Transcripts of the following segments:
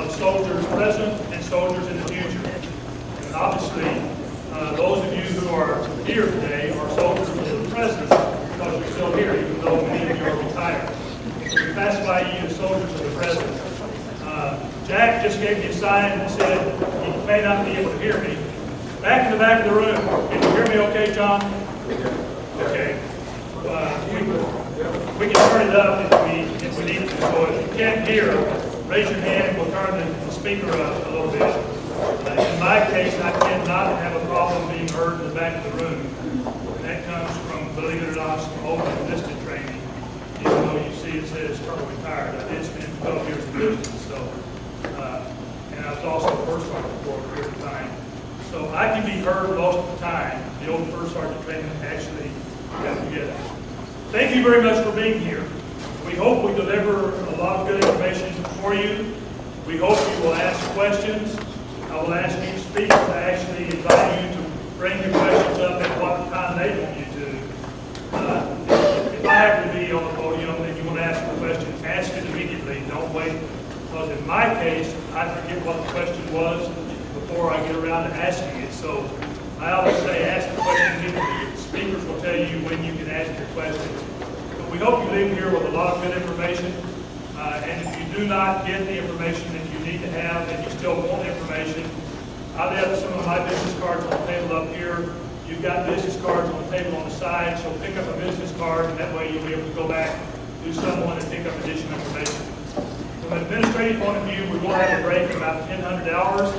of soldiers present and soldiers in the future. And obviously, those of you who are here today are soldiers of the present because you're still here, even though many of you are retired. So we classify you as soldiers of the present. Jack just gave me a sign and said he may not be able to hear me. Back in the back of the room, can you hear me okay, John? Okay. We can turn it up if we need to. So if you can't hear, raise your hand and we'll turn the speaker up a little bit. In my case, I cannot have a problem being heard in the back of the room. That comes from, believe it or not, some old enlisted training. Even though you see it says Colonel Retired, I did spend 12 years in business, so, and I was also a first sergeant for a period of time. So I can be heard most of the time. The old first sergeant training actually got together. Thank you very much for being here. We hope we deliver a lot of good information for you. We hope you will ask questions. I will ask each speaker to actually invite you to bring your questions up at what time they want you to. If I have to be on the podium and you want to ask a question, ask it immediately. Don't wait. Because in my case, I forget what the question was before I get around to asking it. So I always say ask the question immediately. Speakers will tell you when you can ask your questions. But we hope you leave here with a lot of good information. And if you do not get the information that you need to have and you still want information, I left some of my business cards on the table up here. You've got business cards on the table on the side, so pick up a business card, and that way you'll be able to go back to someone and pick up additional information. From an administrative point of view, we will have a break at about 1000 hours.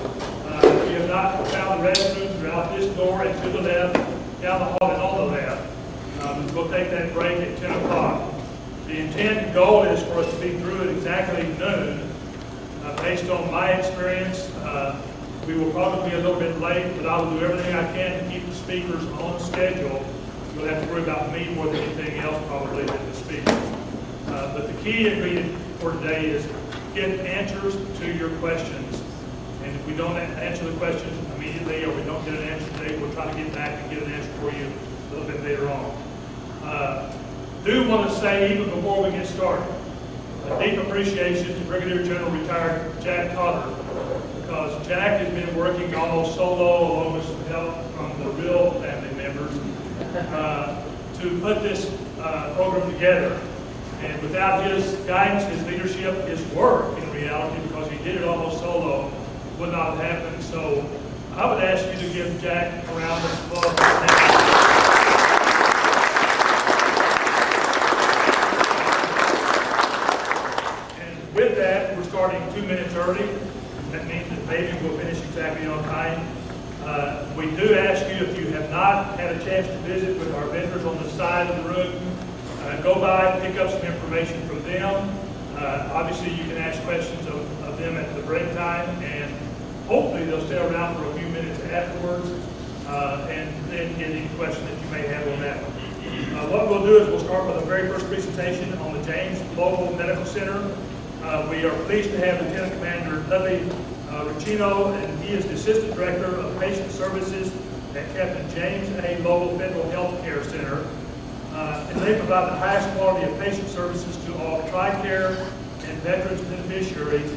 If you have not found the restrooms, they're out this door and to the left, down the hall and on the left. We'll take that break at 10 o'clock. The intent and goal is for us to be through at exactly noon. Based on my experience, we will probably be a little bit late, but I will do everything I can to keep the speakers on schedule. You'll have to worry about me more than anything else probably than the speakers. But the key ingredient for today is get answers to your questions. And if we don't answer the question immediately or we don't get an answer today, we'll try to get back and get an answer for you a little bit later on. Do want to say, even before we get started, a deep appreciation to Brigadier General Retired Jack Cotter, because Jack has been working almost solo, along with some help from the real family members, to put this program together. And without his guidance, his leadership, his work in reality, because he did it almost solo, would not have happened. So I would ask you to give Jack a round of applause. And with that, we're starting 2 minutes early. That means that maybe we'll finish exactly on time. We do ask you, if you have not had a chance to visit with our vendors on the side of the room, go by, pick up some information from them. Obviously, you can ask questions of them at the break time, and hopefully they'll stay around for a few minutes afterwards, and then get any question that you may have on that one. What we'll do is we'll start with the very first presentation on the James Local Medical Center. We are pleased to have Lieutenant Commander Dudley Ricino, and he is the Assistant Director of Patient Services at Captain James A. Lowell Federal Health Care Center. And they provide the highest quality of patient services to all TRICARE and veterans beneficiaries.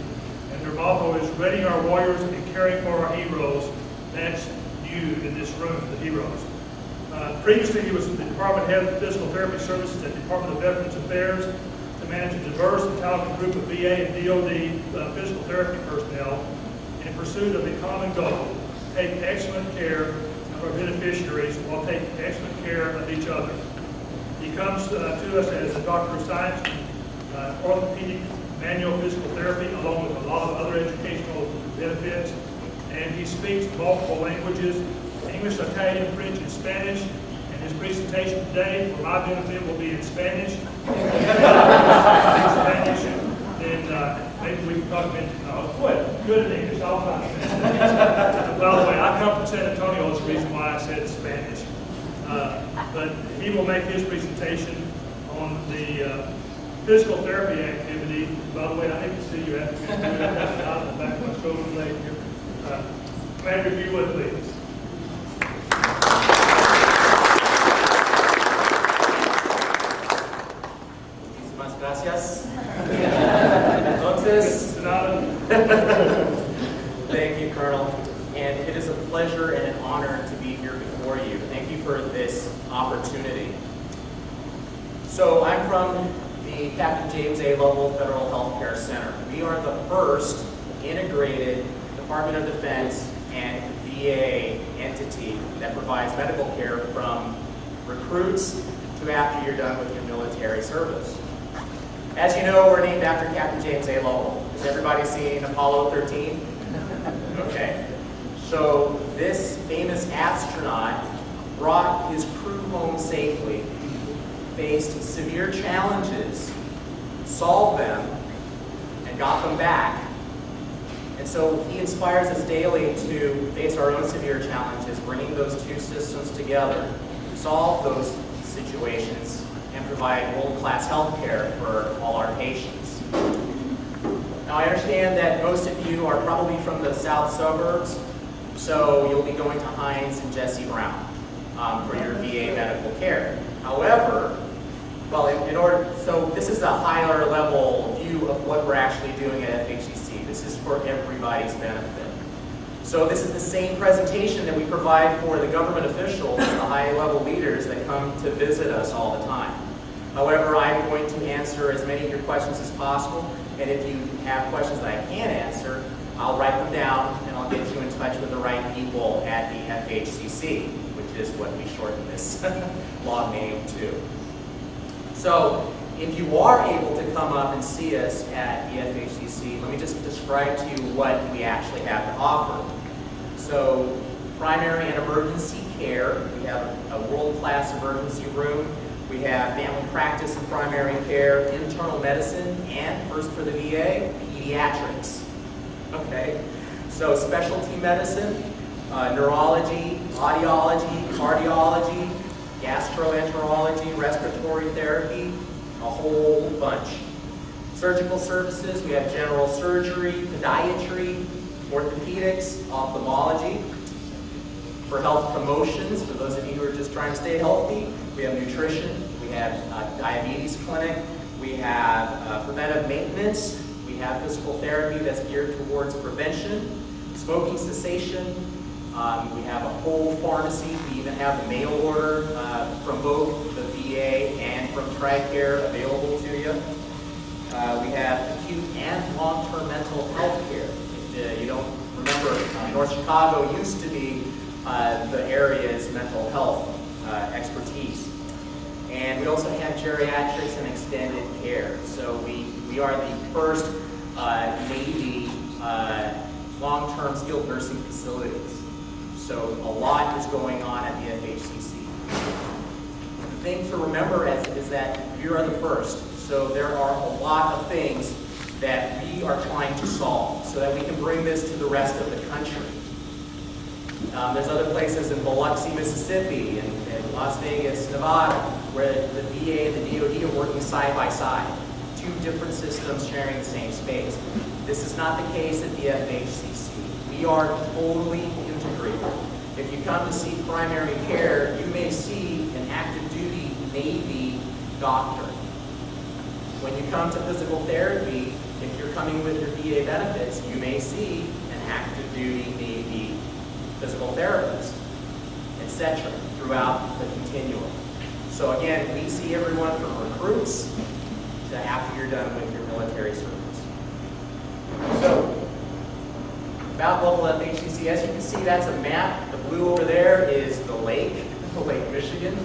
And their motto is readying our warriors and caring for our heroes. That's you in this room, the heroes. Previously, he was the Department Head of Physical Therapy Services at the Department of Veterans Affairs to manage a diverse and talented group of VA and DOD physical therapy personnel in pursuit of a common goal: take excellent care of our beneficiaries while taking excellent care of each other. He comes to us as a Doctor of Science in orthopedic manual physical therapy, along with a lot of other educational benefits. And he speaks multiple languages: English, Italian, French, and Spanish. And his presentation today, for my benefit, will be in Spanish. Then maybe we can talk about good in English. I'll try to finish that. By the way, I come from San Antonio. That's the reason why I said Spanish. But he will make his presentation on the physical therapy activity. By the way, I hate to see you after you do that. Out the back of my shoulder blade here. Commander, if you would, please. Muchísimas gracias. Entonces, Thank you, Colonel. And it is a pleasure and an honor to be here before you. Thank you for this opportunity. So I'm from the Captain James A. Lovell Federal Health Care Center. We are the first integrated Department of Defense and VA entity that provides medical care from recruits to after you're done with your military service. As you know, we're named after Captain James A. Lovell. Has everybody seen Apollo 13? Okay. So this famous astronaut brought his crew home safely, faced severe challenges, solved them, and got them back. And so he inspires us daily to face our own severe challenges, bringing those two systems together, solve those situations, and provide world-class health care for all our patients. Now, I understand that most of you are probably from the south suburbs, so you'll be going to Hines and Jesse Brown for your VA medical care. However, so this is a higher level view of what we're actually doing at FHCC. This is for everybody's benefit. So this is the same presentation that we provide for the government officials, the high-level leaders that come to visit us all the time. However, I'm going to answer as many of your questions as possible, and if you have questions that I can't answer, I'll write them down and I'll get you in touch with the right people at the FHCC, which is what we shorten this long name to. So, if you are able to come up and see us at the FHCC, let me just describe to you what we actually have to offer. So, primary and emergency care. We have a world-class emergency room. We have family practice and primary care, internal medicine, and first for the VA, pediatrics. Okay, so specialty medicine, neurology, audiology, cardiology, gastroenterology, respiratory therapy, a whole bunch. Surgical services, we have general surgery, podiatry, orthopedics, ophthalmology. For health promotions, for those of you who are just trying to stay healthy, we have nutrition, we have a diabetes clinic, we have preventive maintenance, we have physical therapy that's geared towards prevention, smoking cessation, we have a full pharmacy, we even have the mail order from both the VA and from TRICARE available to you. We have acute and long-term mental health care. If you don't remember, North Chicago used to be the area's mental health expertise. And we also have geriatrics and extended care. So we are the first Navy long-term skilled nursing facilities. So a lot is going on at the FHCC. The thing to remember is that we are the first. So there are a lot of things that we are trying to solve so that we can bring this to the rest of the country. There's other places in Biloxi, Mississippi, and Las Vegas, Nevada, where the VA and the DoD are working side by side. Two different systems sharing the same space. This is not the case at the FHCC. We are totally integrated. If you come to see primary care, you may see an active duty Navy doctor. When you come to physical therapy, if you're coming with your VA benefits, you may see an active duty Navy physical therapist, etc., throughout the continuum. So again, we see everyone from recruits to after you're done with your military service. So, about Lovell FHCC, as you can see, that's a map. The blue over there is the lake, Lake Michigan.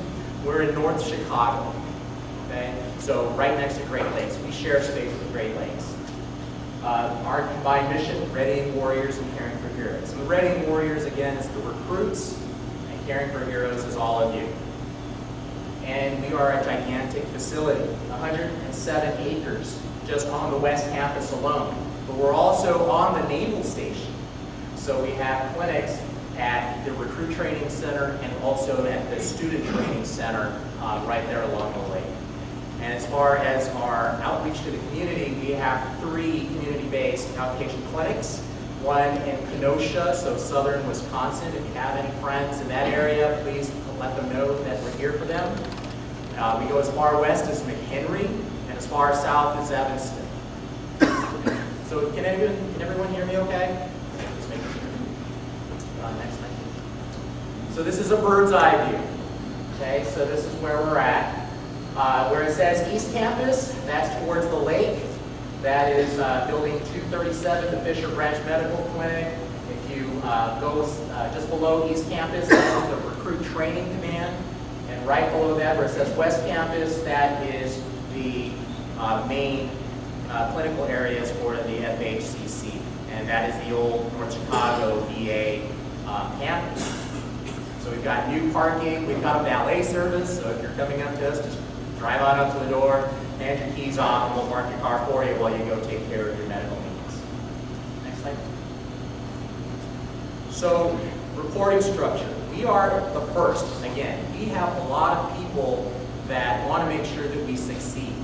We're in North Chicago, okay? So right next to Great Lakes. We share space with Great Lakes. Our combined mission, readying warriors and caring for heroes. And the readying warriors, again, is the recruits, and caring for heroes is all of you. And we are a gigantic facility, 107 acres just on the West Campus alone. But we're also on the Naval Station. So we have clinics at the Recruit Training Center and also at the Student Training Center right there along the lake. And as far as our outreach to the community, we have 3 community-based outpatient clinics. One in Kenosha, so southern Wisconsin. If you have any friends in that area, please let them know that we're here for them. We go as far west as McHenry and as far south as Evanston. So can everyone hear me okay? Just making sure. Next slide. So this is a bird's eye view. Okay, so this is where we're at. Where it says East Campus, that's towards the lake. That is building 237, the Fisher Branch Medical Clinic. If you go just below East Campus, that's the Recruit Training Command. And right below that, where it says West Campus, that is the main clinical areas for the FHCC. And that is the old North Chicago VA campus. So we've got new parking, we've got a valet service, so if you're coming up to us, just drive on up to the door, hand your keys off, and we'll park your car for you while you go take care of your medical needs. Next slide. So, reporting structure. We are the first. Again, we have a lot of people that want to make sure that we succeed.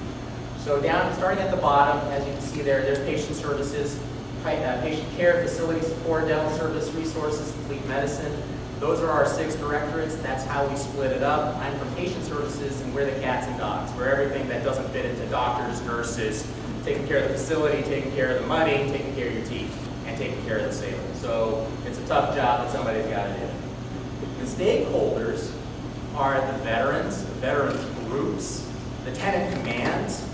So starting at the bottom, as you can see there, there's patient services, patient care, facility support, dental service, resources, complete medicine. Those are our 6 directorates. That's how we split it up. I'm from patient services, and we're the cats and dogs. We're everything that doesn't fit into doctors, nurses, taking care of the facility, taking care of the money, taking care of your teeth, and taking care of the sale. So it's a tough job that somebody's got to do. The stakeholders are the veterans, the veteran groups, the tenant commands,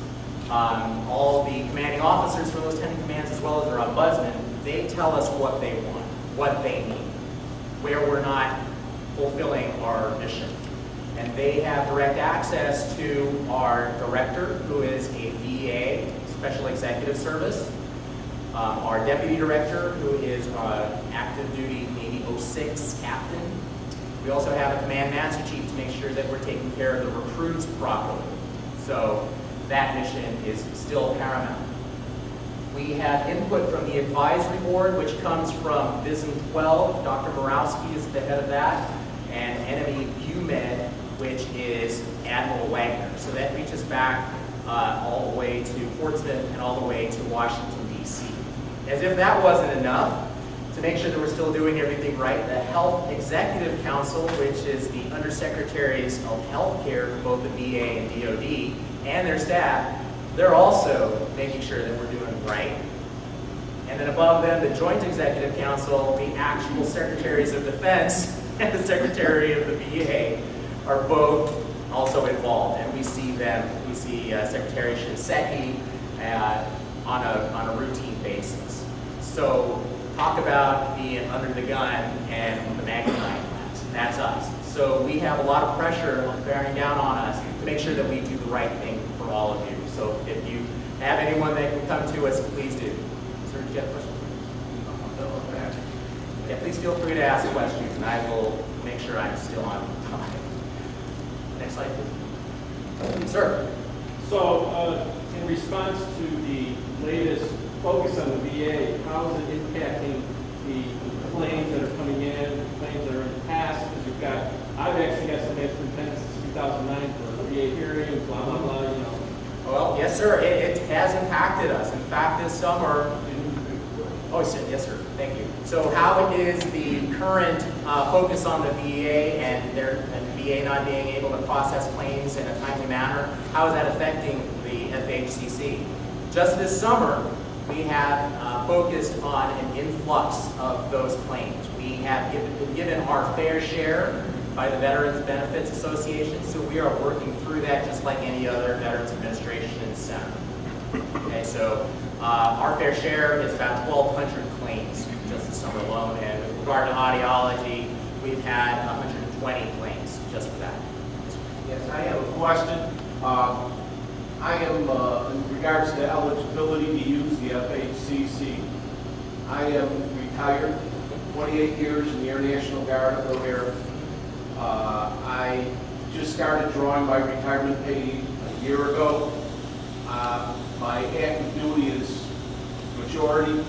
all the commanding officers for those tenant commands, as well as their ombudsman. They tell us what they want, what they need, where we're not fulfilling our mission. And they have direct access to our director, who is a VA, Special Executive Service, our deputy director, who is active duty Navy 06 captain. We also have a command master chief to make sure that we're taking care of the recruits properly. So that mission is still paramount. We have input from the advisory board, which comes from VISM 12. Dr. Borowski is the head of that, and NME UMed, which is Admiral Wagner. So that reaches back all the way to Portsmouth and all the way to Washington, D.C. As if that wasn't enough, to make sure that we're still doing everything right, the Health Executive Council, which is the undersecretaries of health care for both the VA and DoD, and their staff, they're also making sure that we're doing right. And then above them, the Joint Executive Council, the actual Secretaries of Defense and the Secretary of the VA are both also involved. And we see them, we see Secretary Shinseki on a routine basis. So talk about being under the gun and the magnifying glass. That's us. So we have a lot of pressure bearing down on us to make sure that we do the right thing for all of you. So if you have anyone that can come to us, please do. Sir, do you have a question? Yeah, please feel free to ask questions, and I will make sure I'm still on time. Next slide, please. Sir. So, in response to the latest focus on the VA, how is it impacting the claims that are coming in, claims that are in the past? Because you've got, I've actually got some extra attendance since 2009 for VA hearings, blah, blah, blah, you know. Well, yes, sir. It has impacted us. In fact, this summer, yes, sir. Thank you. So how is the current focus on the VA and the VA not being able to process claims in a timely manner, how is that affecting the FHCC? Just this summer, we have focused on an influx of those claims. We have been given our fair share by the Veterans Benefits Association, so we are working through that just like any other Veterans Administration center. Okay, so our fair share is about 1,200 claims just this summer alone, and with regard to audiology, we've had 120 claims just for that. Yes, I have a question. I am, in regards to eligibility to use the FHCC, I am retired, 28 years in the Air National Guard of O'Hare. I just started drawing my retirement pay a year ago. My active duty is majority,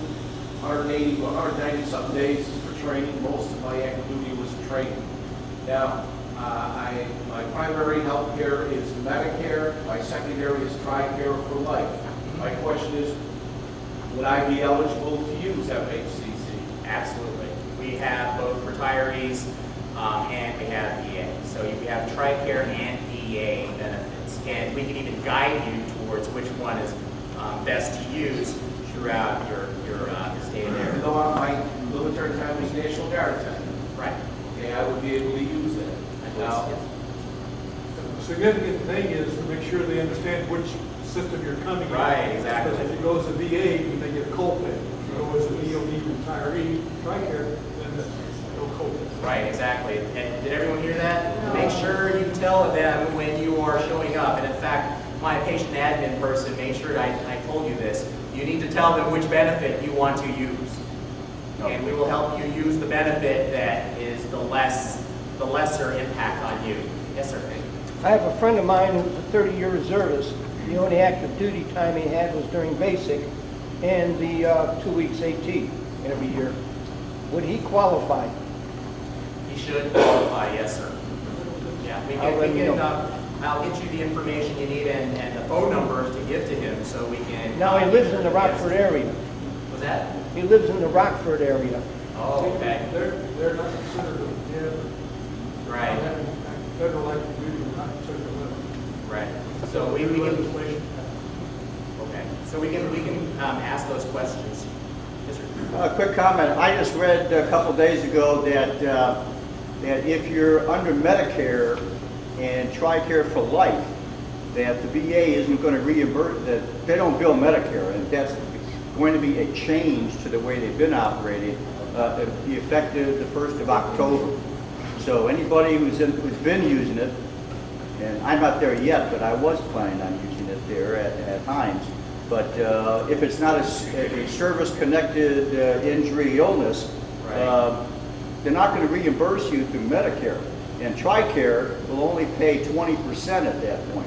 180 to 190 something days is for training. Most of my active duty was training. Now, my primary health care is Medicare. My secondary is TRICARE for life. My question is, would I be eligible to use FHCC? Absolutely. We have both retirees and we have VA. So we have TRICARE and VA benefits. And we can even guide you towards which one is best to use throughout your Coast Guard attendant. Right. Okay, I would be able to use that. I believe Now, so, yes. The significant thing is to make sure they understand which system you're coming in. Right, exactly. Because if it goes to VA, you may get a copay. If it goes to EOD retiree, TRICARE, then there's no copay. Right, exactly. And did everyone hear that? Make sure you tell them when you are showing up. And in fact, my patient admin person made sure I told you this. You need to tell them which benefit you want to use. And we will help you use the benefit that is the lesser impact on you. Yes, sir. I have a friend of mine who's a 30-year reservist. The only active duty time he had was during basic and the 2 weeks AT every year. Would he qualify? You should qualify, yes, sir. Yeah, I'll get you the information you need and the phone numbers to give to him so we can... Now, he lives in the Rockford area. Was that? He lives in the Rockford area. Oh, okay. They're not considered a dead. Right, Federal active duty, they're not considered a living. right. So we can... Legislation. Okay, so we can ask those questions. Yes, sir. A quick comment. I just read a couple days ago that that if you're under Medicare and TRICARE for life, that the VA isn't going to reimburse, that they don't bill Medicare, and that's going to be a change to the way they've been operating, be effective the 1st of October. So anybody who's been using it, and I'm not there yet, but I was planning on using it there at Hines. But if it's not a service-connected injury illness, they're not going to reimburse you through Medicare. And TRICARE will only pay 20% at that point.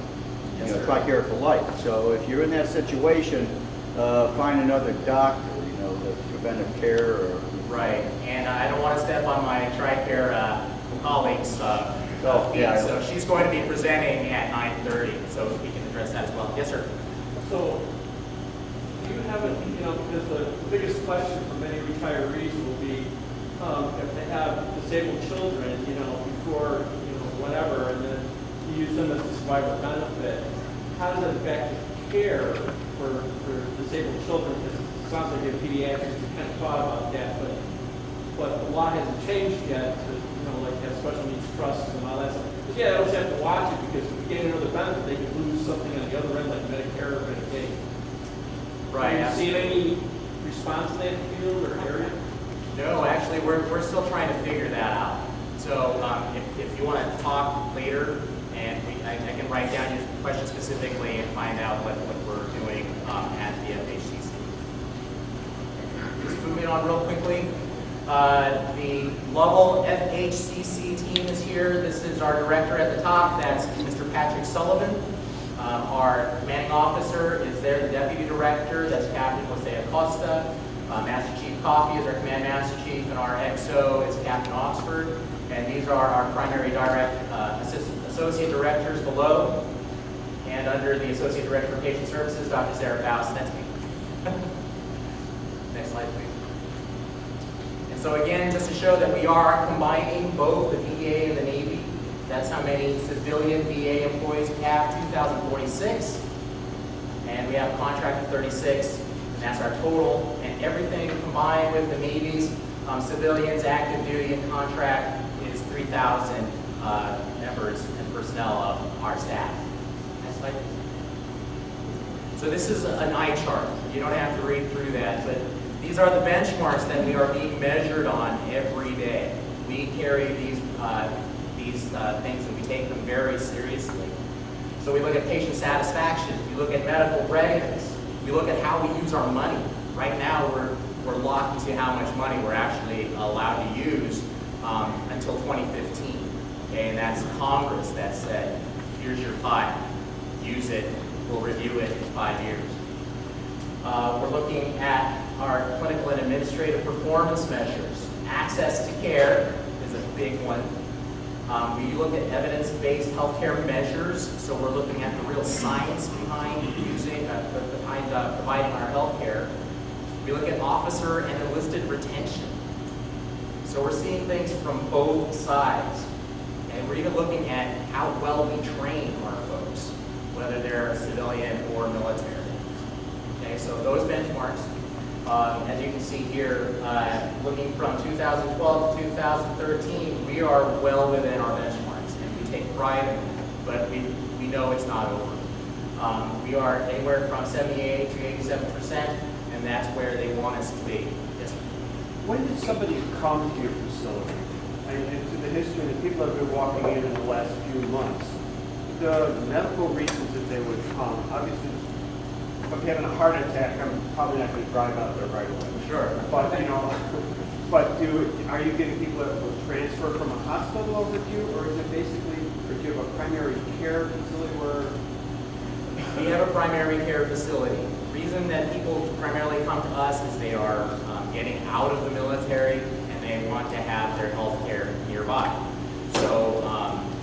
Yes, You know, sir. TRICARE for life. So if you're in that situation, find another doctor, you know, the preventive care or... Right, and I don't want to step on my TRICARE colleague's feet, yeah, so she's going to be presenting at 9:30, so we can address that as well. Yes, sir. So, do you have a, you know, because the biggest question for many retirees will be if they have disabled children, you know, before, you know, whatever, and then you use them as a survivor benefit, how does that affect care for disabled children? Because it sounds like in pediatrics, you kind of thought about that, but the law hasn't changed yet to, you know, like have special needs trusts and all that stuff. But yeah, they also have to watch it because if we get another benefit, they could lose something on the other end, like Medicare or Medicaid. Right. Have you seen any response in that field or area? No, actually, we're still trying to figure that out. So if you want to talk later, and I can write down your question specifically and find out what we're doing at the FHCC. Just moving on real quickly. The Lovell FHCC team is here. This is our director at the top. That's Mr. Patrick Sullivan. Our commanding officer is there, the deputy director. That's Captain Jose Acosta. Master Chief Coffey is our command master chief, and our XO is Captain Oxford. And these are our primary associate directors below. And under the associate director for patient services, Dr. Sarah Faust. That's me. Next slide, please. And so again, just to show that we are combining both the VA and the Navy. That's how many civilian VA employees we have, 2,046. And we have a contract of 36. And that's our total, and everything combined with the Navy's civilians, active duty, and contract is 3,000 members and personnel of our staff. Next slide. So this is an eye chart. You don't have to read through that, but these are the benchmarks that we are being measured on every day. We carry these things and we take them very seriously. So we look at patient satisfaction. We look at medical readiness. We look at how we use our money. Right now, we're locked to how much money we're actually allowed to use until 2015. Okay, and that's Congress that said, here's your pie. Use it. We'll review it in 5 years. We're looking at our clinical and administrative performance measures. Access to care is a big one. We look at evidence-based healthcare measures, so we're looking at the real science behind providing our healthcare. We look at officer and enlisted retention. So we're seeing things from both sides. And we're even looking at how well we train our folks, whether they're civilian or military. Okay, so those benchmarks As you can see here, looking from 2012 to 2013, we are well within our benchmarks, and we take pride in that, but we know it's not over. We are anywhere from 78 to 87%, and that's where they want us to be. Yes, sir. When did somebody come to your facility? And to the history, the people that have been walking in the last few months, the medical reasons that they would come, obviously, if I'm having a heart attack, I'm probably not going to drive out there right away. Sure. But, you know, are you getting people that will transfer from a hospital over to you, or is it basically, or do you have a primary care facility where? We have a primary care facility. The reason that people primarily come to us is they are getting out of the military and they want to have their health care nearby. So,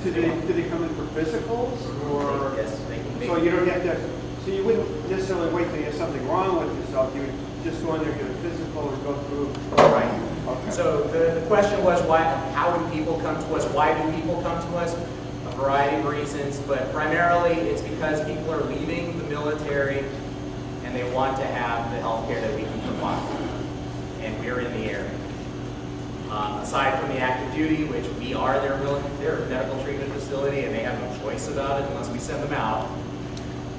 Do they come in for physicals, or? Yes, they can. So you don't have to, so you wouldn't necessarily wait till you have something wrong with yourself, you would just go in there, get a physical, or go through? Right. Okay. So the question was, how do people come to us? Why do people come to us? A variety of reasons, but primarily it's because people are leaving the military and they want to have the health care that we can provide. And we're in the area. Aside from the active duty, which we are their medical treatment facility and they have no choice about it unless we send them out,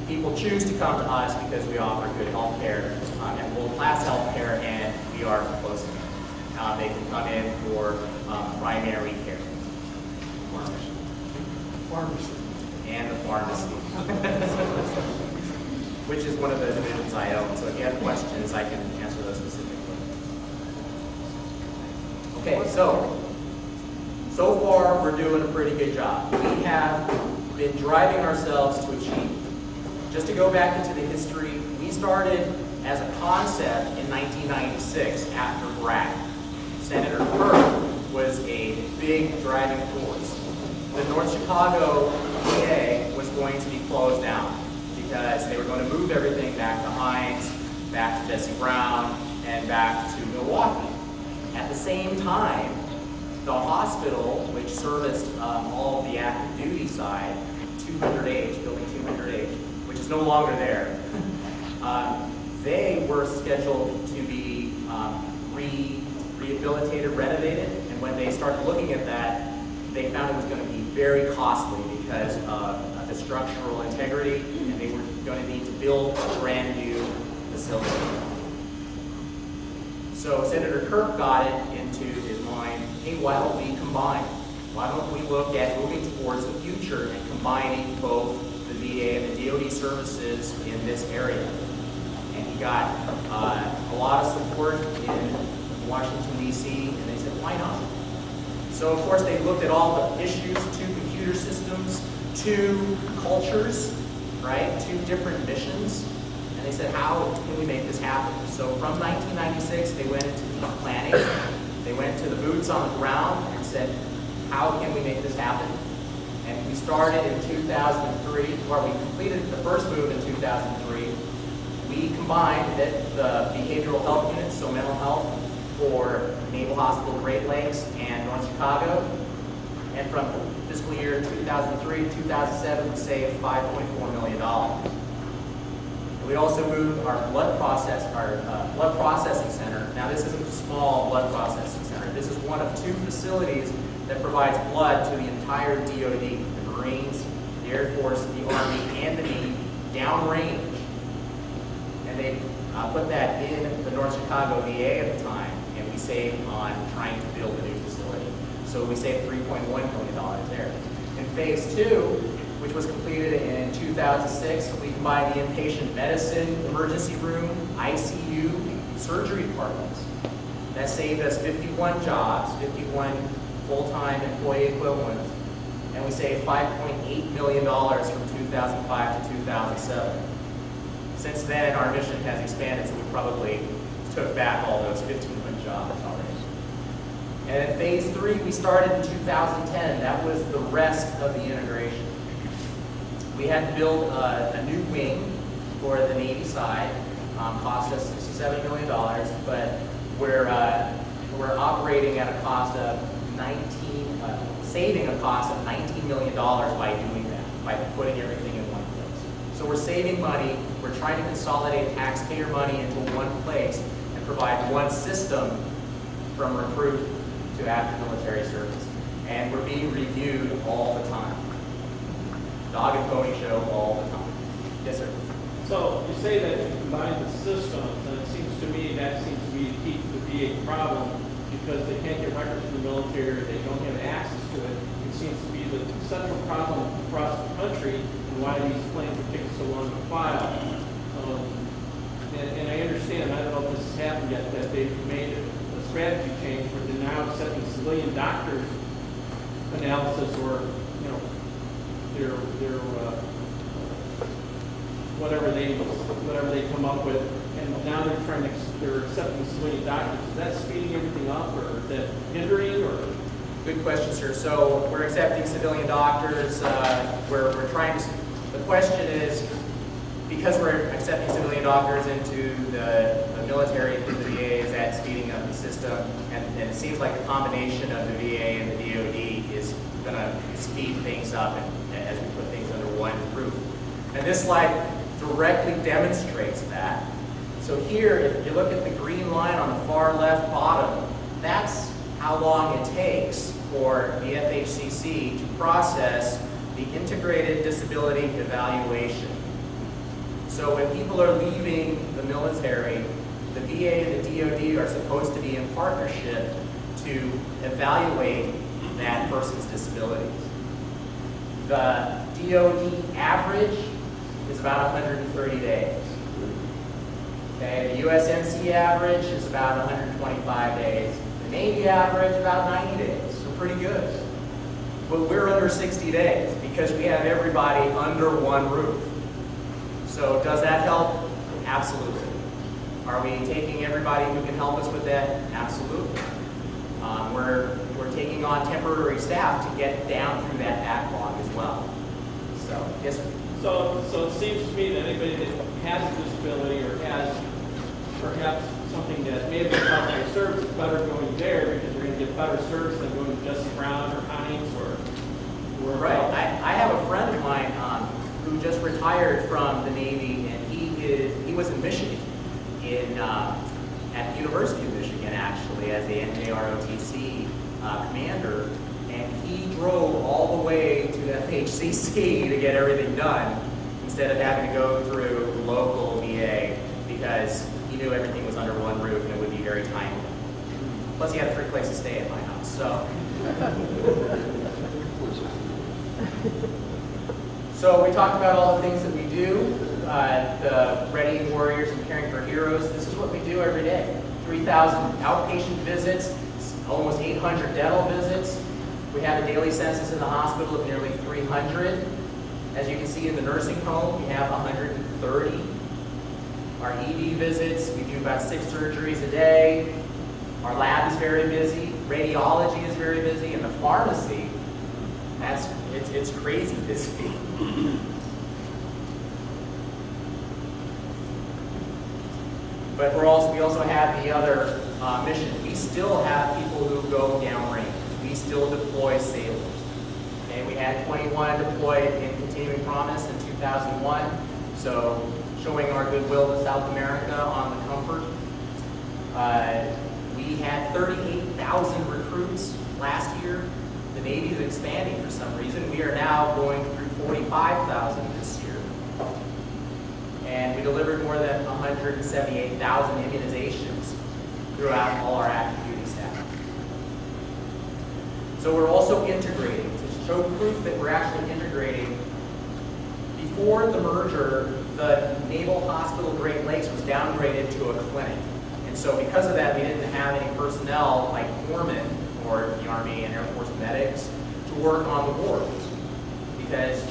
people choose to come to us because we offer good health care and world-class health care, and we are close enough. They can come in for primary care. Pharmacy. And the pharmacy. Which is one of the divisions I own. So if you have questions, I can answer those specifically. Okay, so far we're doing a pretty good job. We have been driving ourselves to achieve. Just to go back into the history, we started as a concept in 1996 after BRAC. Senator Kirk was a big driving force. The North Chicago VA was going to be closed down because they were going to move everything back to Hines, back to Jesse Brown, and back to Milwaukee. At the same time, the hospital, which serviced all of the active duty side, 200H, building 200H, which is no longer there, they were scheduled to be rehabilitated, renovated, and when they started looking at that, they found it was going to be very costly because of the structural integrity, and they were going to need to build a brand new facility. So Senator Kirk got it into his mind, hey, why don't we combine? Why don't we look at moving towards the future and combining both the VA and the DoD services in this area? And he got a lot of support in Washington, D.C., and they said, why not? So, of course, they looked at all the issues, 2 computer systems, 2 cultures, right, 2 different missions, and they said, how can we make this happen? So from 1996, they went into deep planning. They went to the boots on the ground and said, how can we make this happen? And we started in 2003, or we completed the first move in 2003. We combined the behavioral health units, so mental health, for Naval Hospital Great Lakes and North Chicago. And from fiscal year 2003 to 2007, we saved $5.4 million. We also moved our blood processing center. Now, this isn't a small blood processing center. This is one of 2 facilities that provides blood to the entire DoD, the Marines, the Air Force, the Army, and the Navy, downrange. And they put that in the North Chicago VA at the time, and we saved on trying to build a new facility. So we saved $3.1 million there. In phase 2, which was completed in 2006, we combined the inpatient medicine, emergency room, ICU, surgery departments. That saved us 51 jobs, 51 full-time employee equivalents, and we saved $5.8 million from 2005 to 2007. Since then, our mission has expanded, so we probably took back all those 51 jobs already. And in phase 3, we started in 2010. That was the rest of the integration. We had to build a new wing for the Navy side. Cost us $67 million, but we're operating at a cost of saving a cost of $19 million by doing that, by putting everything in one place. So we're saving money, we're trying to consolidate taxpayer money into one place, and provide one system from recruit to after military service. And we're being reviewed all the time. Dog and pony show all the time. Yes, sir. So you say that you combine the systems, and it seems to me that seems to be the key to the VA problem, because they can't get records from the military, they don't have access to it. It seems to be the central problem across the country, and why these claims are taking so long to file. And I understand, I don't know if this has happened yet, that they've made a strategy change where they're now accepting civilian doctors' analysis, or their whatever they come up with, and now they're accepting civilian doctors. Is that speeding everything up, or is that hindering, or? Good question, sir. So we're accepting civilian doctors. We're trying to. The question is, because we're accepting civilian doctors into the military, into the VA, is that speeding up the system? And it seems like the combination of the VA and the DoD is going to speed things up as we put things under one roof. And this slide directly demonstrates that. So here, if you look at the green line on the far left bottom, that's how long it takes for the FHCC to process the integrated disability evaluation. So when people are leaving the military, the VA and the DoD are supposed to be in partnership to evaluate that person's disabilities. The DoD average is about 130 days. Okay, the USMC average is about 125 days. The Navy average about 90 days, so pretty good. But we're under 60 days because we have everybody under one roof. So does that help? Absolutely. Are we taking everybody who can help us with that? Absolutely. We're taking on temporary staff to get down through that backlog as well. So, yes, sir. So it seems to me that anybody that has a disability or has perhaps something that may have been caused by service is better going there, because we're going to get better service than going to Jesse Brown or Hines or wherever Right. else. I have a friend of mine who just retired from the Navy, and he was in Michigan, at the University of Michigan, actually, as the NJROTC commander, and he drove all the way to FHCC to get everything done instead of having to go through local VA, because he knew everything was under one roof and it would be very timely. Plus, he had a free place to stay at my house, so. So we talked about all the things that we do, the Readying Warriors and Caring for Heroes. This is what we do every day. 3,000 outpatient visits, almost 800 dental visits. We have a daily census in the hospital of nearly 300. As you can see in the nursing home, we have 130. Our ED visits, we do about 6 surgeries a day. Our lab is very busy. Radiology is very busy. And the pharmacy, it's crazy busy. But we also have the other mission. We still have people who go downrange. We still deploy sailors. Okay, we had 21 deployed in Continuing Promise in 2001. So showing our goodwill to South America on the Comfort. We had 38,000 recruits last year. The Navy is expanding for some reason. We are now going through 45,000 this year. And we delivered more than 178,000 immunizations throughout all our active duty staff. So we're also integrating. To show proof that we're actually integrating, before the merger, the Naval Hospital Great Lakes was downgraded to a clinic. And so because of that, we didn't have any personnel like corpsmen or the Army and Air Force medics to work on the wards, because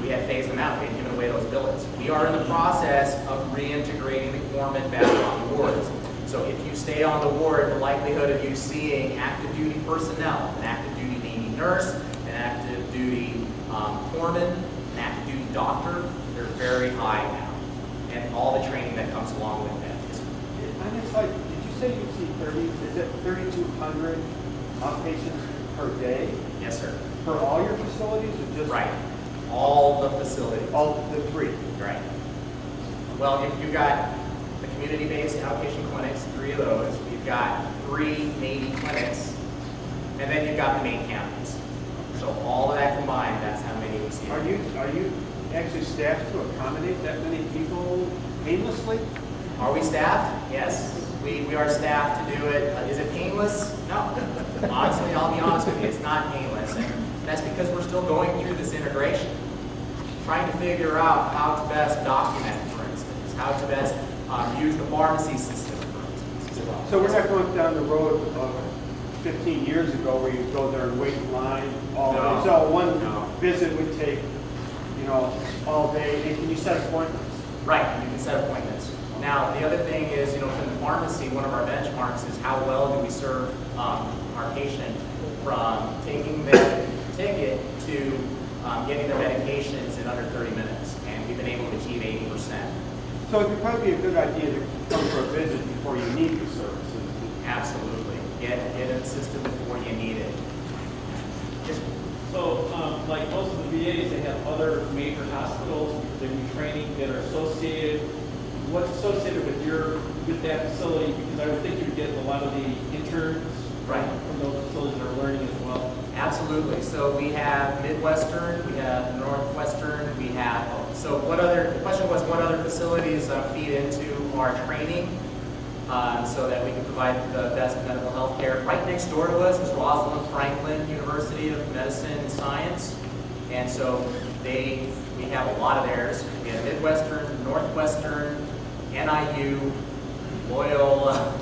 we had phased them out. We had given away those billets. We are in the process of reintegrating the corpsmen back on the wards. So if you stay on the ward, the likelihood of you seeing active duty personnel, an active duty Navy nurse, an active duty corpsman, an active duty doctor, they're very high now. And all the training that comes along with that. On this slide, did you say you see is it 3,200 outpatients per day? Yes, sir. For all your facilities, or just? Right. All the facilities. All the 3? Right. Well, you've got the community-based outpatient clinics, 3 Navy clinics, and then you've got the main campus. So all of that combined, that's how many we see. Are you actually staffed to accommodate that many people painlessly? Are we staffed? Yes. We are staffed to do it. Is it painless? No. Honestly, I'll be honest with you, it's not painless. And that's because we're still going through this integration. Trying to figure out how to best document, for instance, how to best use the pharmacy system, for instance, as well. So we're not going down the road of 15 years ago where you go there and wait in line all day. No. So one No. visit would take, all day. And can you set appointments? Right, you can set appointments. Now, the other thing is, from the pharmacy, one of our benchmarks is how well do we serve our patient from taking their ticket to getting their medications in under 30 minutes. And we've been able to achieve 80%. So it would probably be a good idea to come for a visit before you need the services. Absolutely. Get in the system before you need it. Just So, like most of the VAs, they have other major hospitals, they do training that are associated. What's associated with that facility? Because I would think you'd get a lot of the interns Right. from those facilities that are learning as well. Absolutely. So we have Midwestern, we have Northwestern, we have, the question was what other facilities feed into our training so that we can provide the best medical health care. Right next door to us is Rosalind Franklin University of Medicine and Science. And so we have a lot of theirs. We have Midwestern, Northwestern, NIU, Loyola,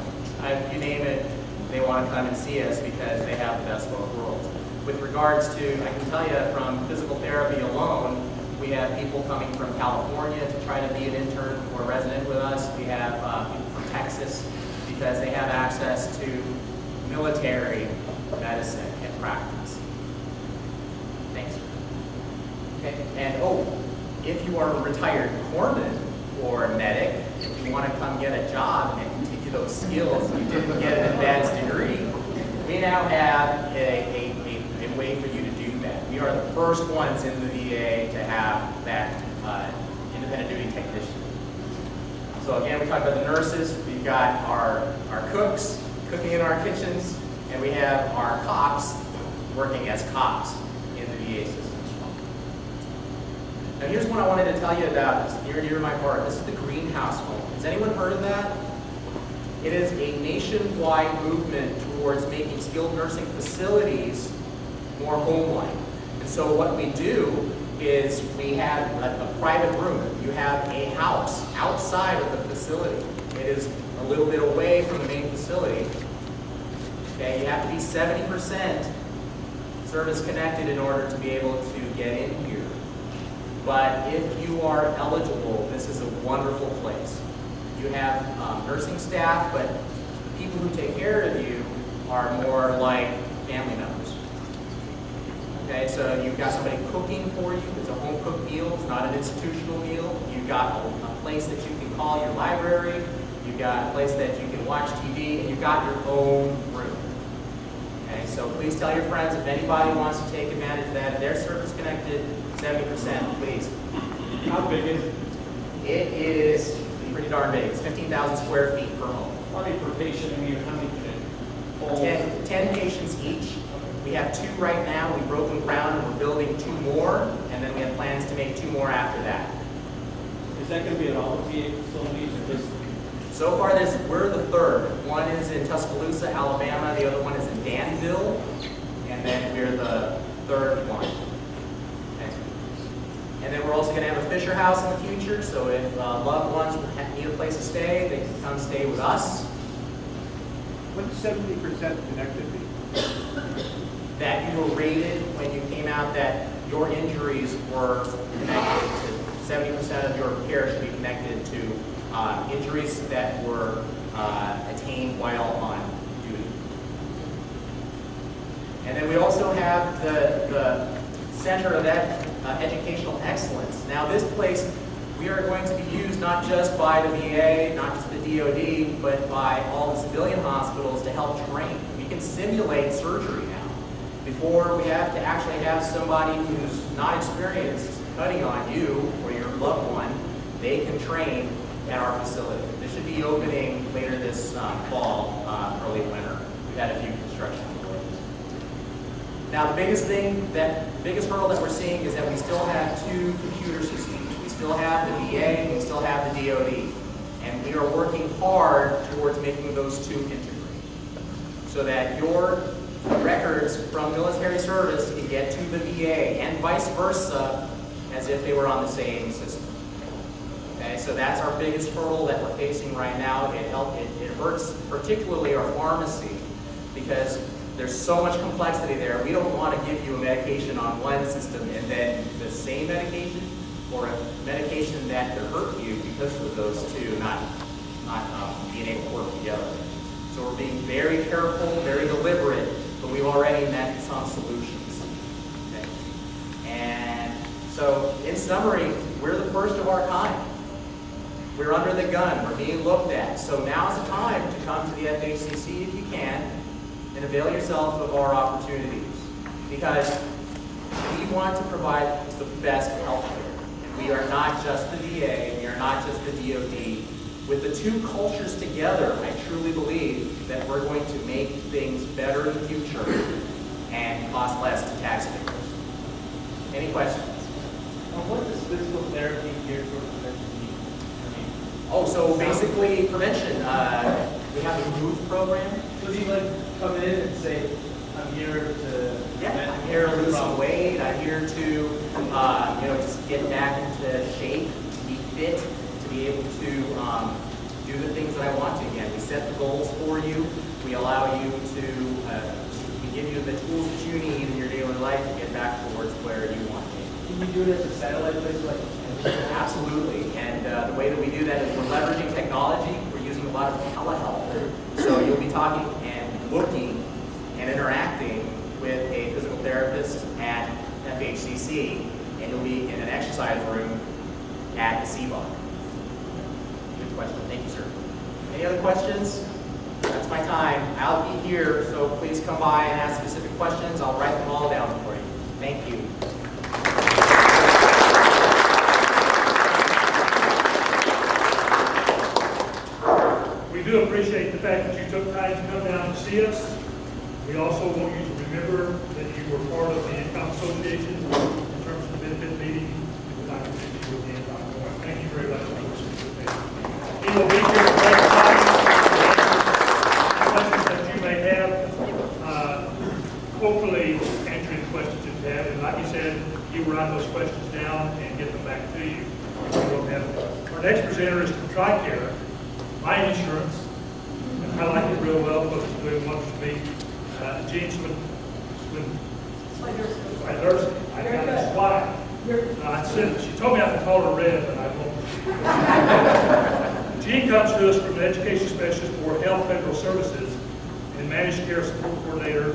you name it. They want to come and see us because they have the best of both worlds. With regards to, I can tell you from physical therapy alone, we have people coming from California to try to be an intern or resident with us. We have people from Texas because they have access to military medicine and practice. Thanks. Okay, and if you are a retired corpsman or a medic, if you want to come get a job and continue those skills you didn't get an advanced degree, we now have a way for you to do that. We are the first ones in the VA to have that independent duty technician. So again, we talked about the nurses, we've got our cooks cooking in our kitchens, and we have our cops working as cops in the VA system. Now here's one I wanted to tell you about. It's near and dear to my heart. This is the greenhouse home. Has anyone heard of that? It is a nationwide movement towards making skilled nursing facilities more home-like. And so what we do is we have a private room. You have a house outside of the facility. It is a little bit away from the main facility. Okay, you have to be 70% service-connected in order to be able to get in here. But if you are eligible, this is a wonderful place. You have nursing staff, but the people who take care of you are more like family members. Okay, so you've got somebody cooking for you. It's a home-cooked meal. It's not an institutional meal. You've got a place that you can call your library. You've got a place that you can watch TV, and you've got your own room. Okay, so please tell your friends if anybody wants to take advantage of that. If they're service-connected, 70%, please. How big is it? It is pretty darn big. It's 15,000 square feet per home. How many per patient? I mean, how many can 10 patients each. We have 2 right now. We've broken ground and we're building 2 more, and then we have plans to make 2 more after that. Is that going to be at all the VA facilities or just? So far, we're the 3rd. One is in Tuscaloosa, Alabama. The other one is in Danville, and then we're the 3rd one. Okay. And then we're also going to have a Fisher House in the future, so if loved ones need a place to stay, they can come stay with us. What's 70% connected be? That you were rated when you came out that your injuries were connected to 70% of your care should be connected to injuries that were attained while on duty. And then we also have the Center of Educational Excellence. Now this place, we are going to be used not just by the VA, not just the DoD, but by all the civilian hospitals to help train. We can simulate surgery now. Before we have to actually have somebody who's not experienced cutting on you or your loved one, they can train at our facility. This should be opening later this fall, early winter. Now, the biggest hurdle that we're seeing is that we still have two computer systems. We still have the VA, and we still have the DoD. And we are working hard towards making those two integrate so that your records from military service can get to the VA and vice versa as if they were on the same system. Okay, so that's our biggest hurdle that we're facing right now. It hurts particularly our pharmacy because there's so much complexity there. We don't want to give you a medication on one system and then the same medication or a medication that could hurt you because of those two not being able to work together. So we're being very careful, very deliberate, but we've already met some solutions. Okay? And so, in summary, we're the first of our kind. We're under the gun. We're being looked at. So now's the time to come to the FHCC if you can and avail yourself of our opportunities because we want to provide the best health care. We are not just the VA, we are not just the DoD. With the two cultures together, I truly believe that we're going to make things better in the future and cost less to taxpayers. Any questions? What does physical therapy geared towards prevention mean? Oh, so basically prevention. We have a youth program. So do you like come in and say, I'm here to Yeah, I'm here to lose some weight. I'm here to, just get back into shape, to be fit, to be able to do the things that I want to again. We set the goals for you. We allow you to, we give you the tools that you need in your daily life to get back towards where you want to be. Can you do it as a satellite place like Absolutely, and the way that we do that is we're leveraging technology. We're using a lot of telehealth. So you'll be talking and looking and interacting with a physical therapist at FHCC, and you'll be in an exercise room at the CBOC. Good question. Thank you, sir. Any other questions? That's my time. I'll be here, so please come by and ask specific questions. I'll write them all down for you. Thank you. We do appreciate the fact that you took time to come down and see us. We also want you to remember that you were part of the Income Association in terms of the benefit meeting. We would like to thank you again, Dr. Moore. Thank you very much for your participation. He will be here at that time. Questions that you may have, hopefully answering the questions that you have. And like you said, you write those questions down and get them back to you. Our next presenter is from TRICARE, my insurance. And I like it real well because it's doing wonders for me. Jean Swiderski. I got this why. I said, she told me I could call her Red, but I won't. Jean comes to us from the Education Specialist for Health Federal Services and Managed Care Support Coordinator.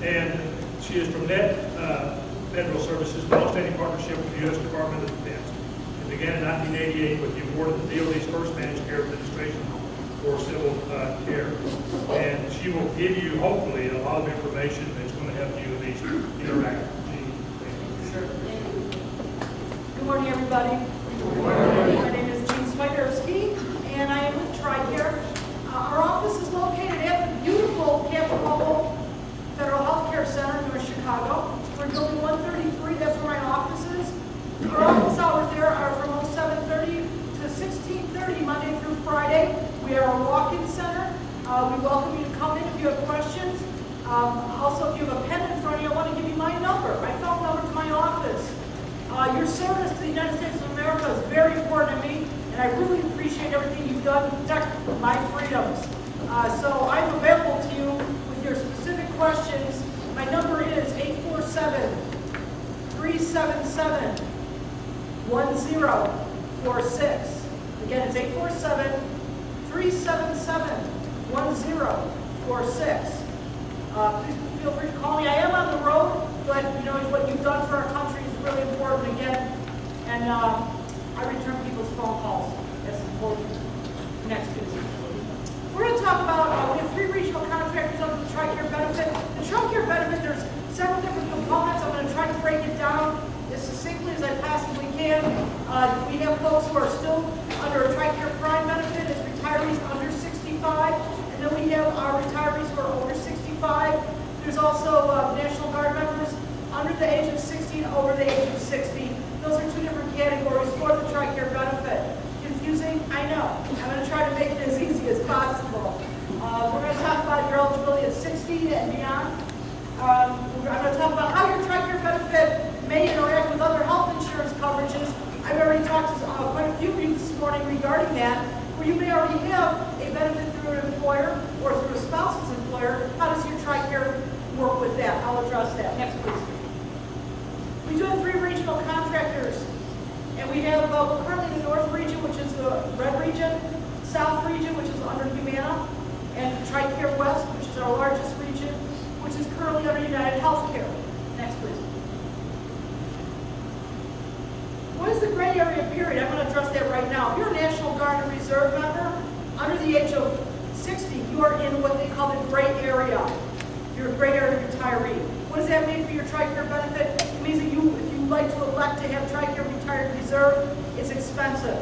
And she is from NET Federal Services, long-standing partnership with the U.S. Department of Defense. It began in 1988 with the award of the DoD's first Managed Care Administration for civil care. And she will give you, hopefully, a lot of information that's going to help you in these interactions. Sure. Thank you. Good morning, everybody. Good morning. My name is Jean Swiderski, and I am with TRICARE. Our office is located at the beautiful Capitol Federal Health Care Center near Chicago. We're in building 133. That's where my office is. Our office hours there are from 7:30 to 16:30 Monday through Friday. We are a walk-in center. We welcome you to come in if you have questions. Also, if you have a pen in front of you, I want to give you my number, my phone number to my office. Your service to the United States of America is very important to me, and I really appreciate everything you've done to protect my freedoms. So I'm available to you with your specific questions. My number is 847-377-1046. Again, it's 847-377-1046. Please feel free to call me. I am on the road, but what you've done for our country is really important again. And I return people's phone calls. That's important. Next, please. We're going to talk about, we have 3 regional contractors under the TRICARE benefit. The TRICARE benefit, there's several different components. I'm going to try to break it down as succinctly as I possibly can. We have folks who are still under a TRICARE Prime benefit as retirees under 65. And then we have our retirees who are over 65. There's also National Guard members under the age of 60 and over the age of 60. Those are two different categories for the TRICARE benefit. Confusing? I know. I'm going to try to make it as easy as possible. We're going to talk about your eligibility at 60 and beyond. I'm going to talk about how your TRICARE benefit may interact with other health insurance coverages. I've already talked to quite a few of you this morning regarding that, where you may already have a benefit through an employer or through a spouse's employer. How does your TRICARE work with that? I'll address that. Next, please. We do have 3 regional contractors, and we have currently the North region, which is the red region, South region, which is under Humana, and TRICARE West, which is our largest region, which is currently under United Healthcare. Next, please. What is the gray area period? I'm going to address that right now. If you're a National Guard and Reserve member, under the age of 60, you are in what they call the gray area. You're a gray area retiree. What does that mean for your TRICARE benefit? It means that if you like to elect to have TRICARE Retired Reserve, it's expensive.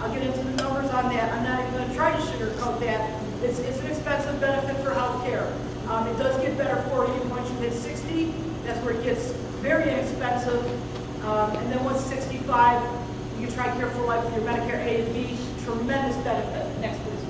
I'll get into the numbers on that. I'm not even going to try to sugarcoat that. It's an expensive benefit for health care. It does get better for you once you hit 60. That's where it gets very inexpensive. And then once 65, you can TRICARE for life with your Medicare A and B. Tremendous benefit. Next, please.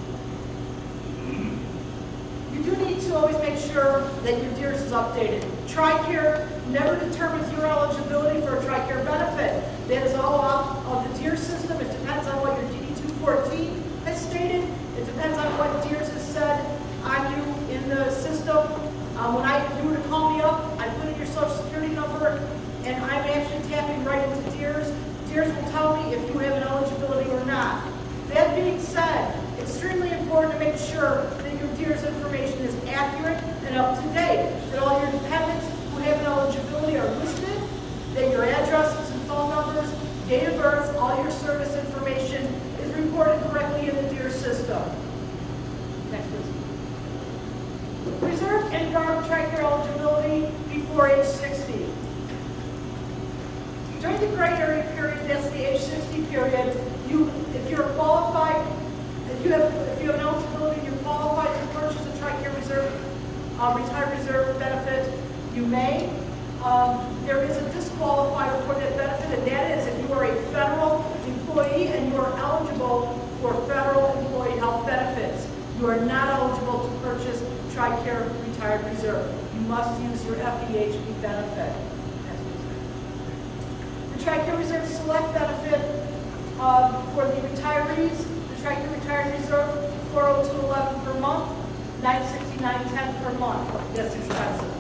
You do need to always make sure that your DEERS is updated. TRICARE never determines your eligibility for a TRICARE benefit. That is all off of the DEERS system. It depends on what your DD-214 has stated. It depends on what DEERS has said on you in the system. If you were to call me up, I put in your social security number, and I'm actually tapping right into DEERS. DEERS will tell me if you have an eligibility or not. That being said, extremely important to make sure that your DEERS information is accurate and up to date, that all your dependents who have an eligibility are listed, that your addresses and phone numbers, date of birth, all your service information is reported correctly in the DEERS system. Next, please. Reserve and Guard TRICARE eligibility before age 60. During the gray area period, that's the age 60 period, if you're qualified, if you have an eligibility, you're qualified to purchase a TRICARE Reserve, Retired Reserve benefit, you may. There is a disqualifier for that benefit, and that is if you are a federal employee and you are eligible for federal employee health benefits. You are not eligible to purchase TRICARE Retired Reserve. You must use your FEHB benefit. The TRICARE Reserve Select benefit for the retirees, the TRICARE Retired Reserve, $402.11 per month, $969.10 per month. That's expensive.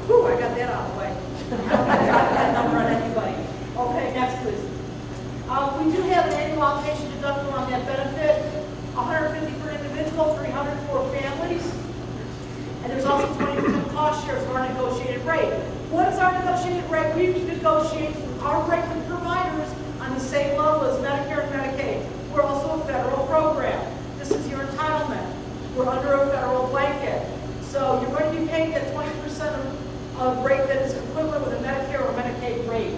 Whew, I got that out of the way. I don't have to drop that number on anybody. Okay, next please. We do have an annual outpatient deductible on that benefit, $150 for individual, $300 for families. And there's also 20% cost shares for our negotiated rate. What is our negotiated rate? We negotiate our rate with providers on the same level as Medicare and Medicaid. We're also a federal program. This is your entitlement. We're under a federal blanket. So you're going to be paying that 20% of rate that is equivalent with a Medicare or Medicaid rate.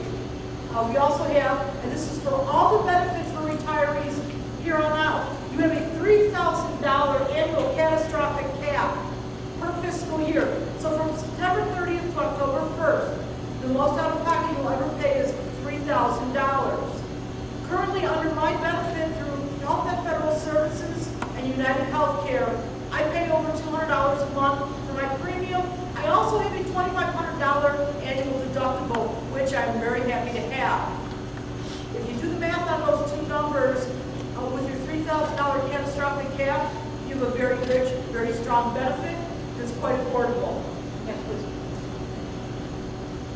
We also have, and this is for all the benefits for retirees here on out, you have a $3,000 annual catastrophic cap per fiscal year. So from September 30th to October 1st, the most out-of-pocket you'll ever pay is $3,000. Currently, under my benefit through Health Net Federal Services and United Healthcare, I pay over $200 a month for my premium. I also have a $2,500 annual deductible, which I'm very happy to have. If you do the math on those two numbers, with your $3,000 catastrophic cap, you have a very rich, very strong benefit that's quite affordable. Next, please.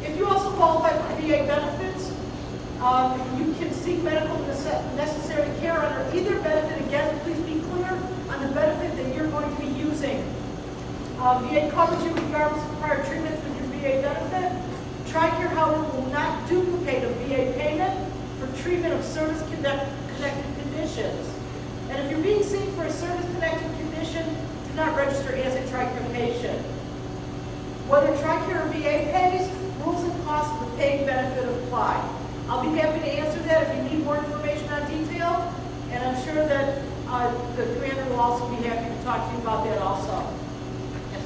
If you also qualify for VA benefits, you can seek medical necessary care under either benefit. Again, please be clear on the benefit that you're going to be using. VA covers you regardless of prior treatments with your VA benefit. TRICARE, however, will not duplicate a VA payment for treatment of service-connected conditions. And if you're being seen for a service-connected condition, do not register as a TRICARE patient. Whether TRICARE or VA pays, rules and costs of the paid benefit apply. I'll be happy to answer that if you need more information on detail, and I'm sure that the commander will also be happy to talk to you about that also. Yes,